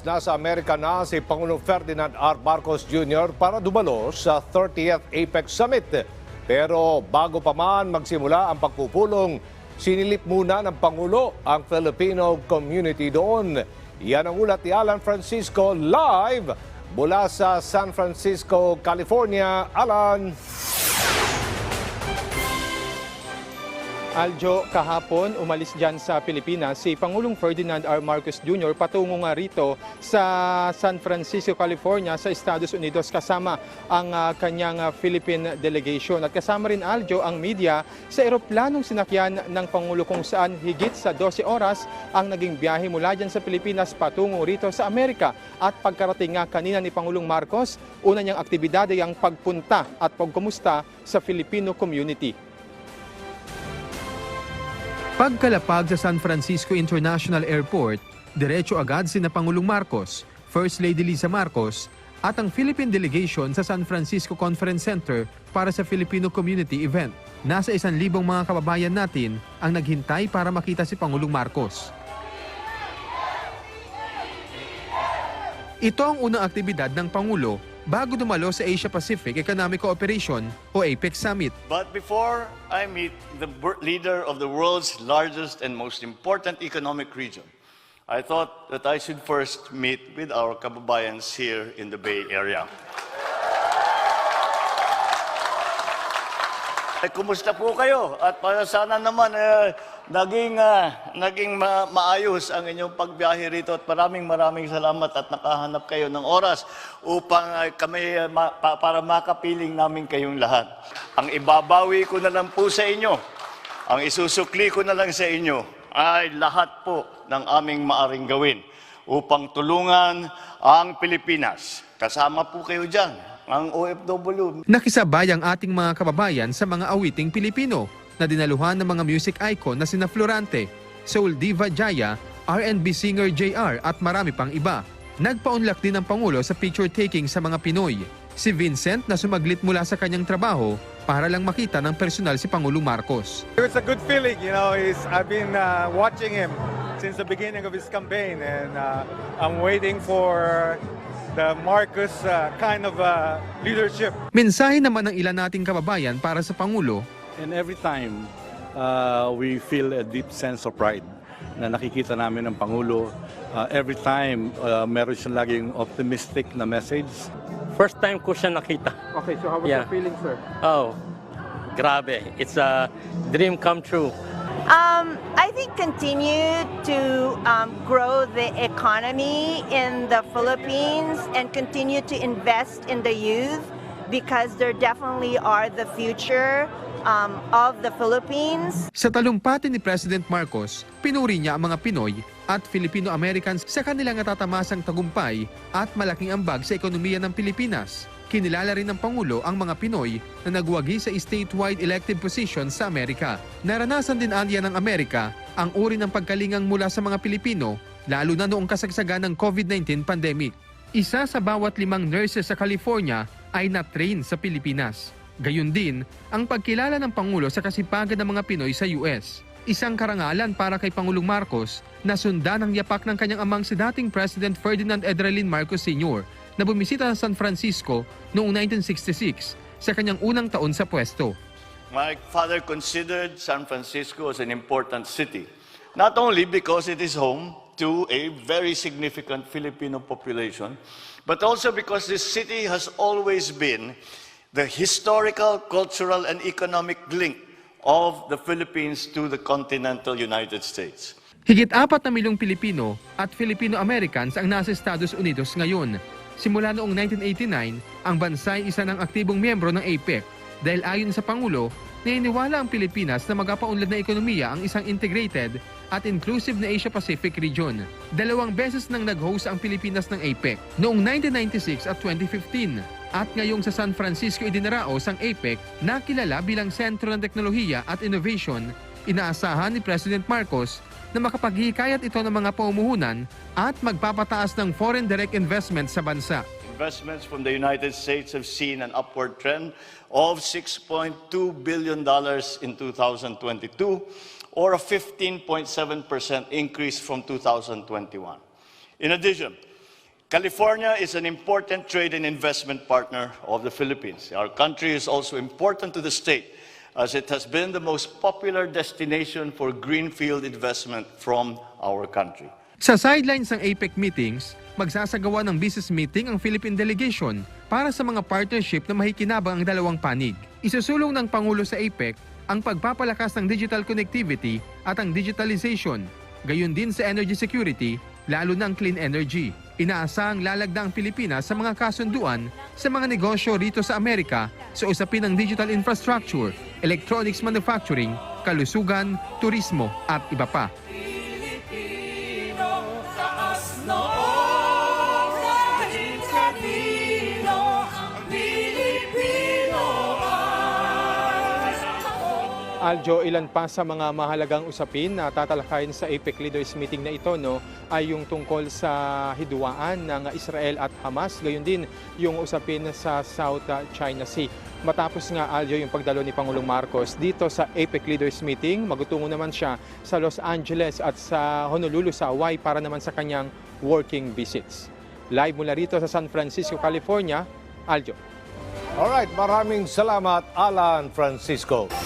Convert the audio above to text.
Nasa Amerika na si Pangulong Ferdinand R. Marcos Jr. para dumalo sa 30th APEC Summit. Pero bago pa man magsimula ang pagpupulong, sinilip muna ng Pangulo ang Filipino community doon. Yan ang ulat ni Alan Francisco live mula sa San Francisco, California. Alan. Aljo, kahapon umalis dyan sa Pilipinas si Pangulong Ferdinand R. Marcos Jr. patungo nga rito sa San Francisco, California sa Estados Unidos kasama ang kanyang Philippine delegation. At kasama rin, Aljo, ang media sa eroplanong sinakyan ng Pangulo kung saan higit sa 12 oras ang naging biyahe mula dyan sa Pilipinas patungo rito sa Amerika. At pagkarating nga kanina ni Pangulong Marcos, una niyang aktibidad ay ang pagpunta at pagkumusta sa Filipino community. Pagkalapag sa San Francisco International Airport, diretso agad sina Pangulong Marcos, First Lady Liza Marcos, at ang Philippine delegation sa San Francisco Conference Center para sa Filipino Community Event. Nasa 1,000 mga kababayan natin ang naghintay para makita si Pangulong Marcos. Ito ang unang aktibidad ng Pangulo bago dumalo sa Asia-Pacific Economic Cooperation o APEC Summit. But before I meet the leader of the world's largest and most important economic region, I thought that I should first meet with our kababayans here in the Bay Area. Kumusta po kayo? At para sana naman naging maayos ang inyong pagbiyahe rito at maraming salamat at nakahanap kayo ng oras upang kami para makapiling namin kayong lahat. Ang ibabawi ko na lang po sa inyo, ang isusukli ko na lang sa inyo ay lahat po ng aming maaring gawin upang tulungan ang Pilipinas. Kasama po kayo dyan, ang OFW. Nakisabay ang ating mga kababayan sa mga awiting Pilipino na dinaluhan ng mga music icon na sina Florante, Soul Diva Jaya, R&B singer JR at marami pang iba. Nagpaunlak din ang Pangulo sa picture taking sa mga Pinoy. Si Vincent na sumaglit mula sa kanyang trabaho para lang makita ng personal si Pangulong Marcos. It's a good feeling, I've been watching him since the beginning of his campaign and I'm waiting for the Marcos kind of leadership. Mensahe naman ng ilan nating kababayan para sa Pangulo. And every time, we feel a deep sense of pride na nakikita namin ng Pangulo. Every time, meron siyang laging optimistic na message. First time ko siya nakita. Okay, so how was your feeling, sir? Oh, grabe. It's a dream come true. I think continue to grow the economy in the Philippines and continue to invest in the youth because they definitely are the future of the Philippines. Sa talumpati ni President Marcos, pinuri niya ang mga Pinoy at Filipino-Americans sa kanilang natatamasang tagumpay at malaking ambag sa ekonomiya ng Pilipinas. Kinilala rin ng Pangulo ang mga Pinoy na nagwagi sa statewide elective positions sa Amerika. Naranasan din anya ng Amerika ang uri ng pagkalingang mula sa mga Pilipino, lalo na noong kasagsagan ng COVID-19 pandemic. Isa sa bawat 5 nurses sa California ay na-train sa Pilipinas. Gayun din ang pagkilala ng Pangulo sa kasipagan ng mga Pinoy sa US. Isang karangalan para kay Pangulong Marcos na sundan ang yapak ng kanyang amang si dating President Ferdinand Edralin Marcos Sr. na bumisita sa San Francisco noong 1966 sa kanyang unang taon sa pwesto. My father considered San Francisco as an important city, not only because it is home to a very significant Filipino population, but also because this city has always been the historical, cultural, and economic link of the Philippines to the continental United States. Higit 4 na milyong Pilipino at Filipino-Americans ang nasa Estados Unidos ngayon. Simula noong 1989, ang bansa ay isa ng aktibong miyembro ng APEC dahil ayon sa Pangulo, naniniwala ang Pilipinas na magapaunlad na ekonomiya ang isang integrated at inclusive na Asia-Pacific region. 2 beses nang nag-host ang Pilipinas ng APEC, noong 1996 at 2015. At ngayong sa San Francisco idinaraos ang APEC na kilala bilang sentro ng teknolohiya at innovation, inaasahan ni President Marcos na makapaghihikayat ito ng mga pamumuhunan at magpapataas ng foreign direct investment sa bansa. Investments from the United States have seen an upward trend of $6.2 billion in 2022, or a 15.7% increase from 2021. In addition, California is an important trade and investment partner of the Philippines. Our country is also important to the state as it has been the most popular destination for greenfield investment from our country. Sa sidelines ng APEC meetings, magsasagawa ng business meeting ang Philippine delegation para sa mga partnership na makikinabang ang dalawang panig. Isusulong ng Pangulo sa APEC ang pagpapalakas ng digital connectivity at ang digitalization, gayon din sa energy security, lalo na ang clean energy. Inaasahang lalagda ang Pilipinas sa mga kasunduan sa mga negosyo rito sa Amerika sa usapin ng digital infrastructure, electronics manufacturing, kalusugan, turismo at iba pa. Aljo, ilan pa sa mga mahalagang usapin na tatalakayin sa APEC Leaders Meeting na ito ay yung tungkol sa hidwaan ng Israel at Hamas, gayon din yung usapin sa South China Sea. Matapos nga, Aljo, yung pagdalo ni Pangulong Marcos dito sa APEC Leaders Meeting, magutungo naman siya sa Los Angeles at sa Honolulu sa Hawaii para naman sa kanyang working visits. Live mula rito sa San Francisco, California, Aljo. Alright, maraming salamat, Alan Francisco.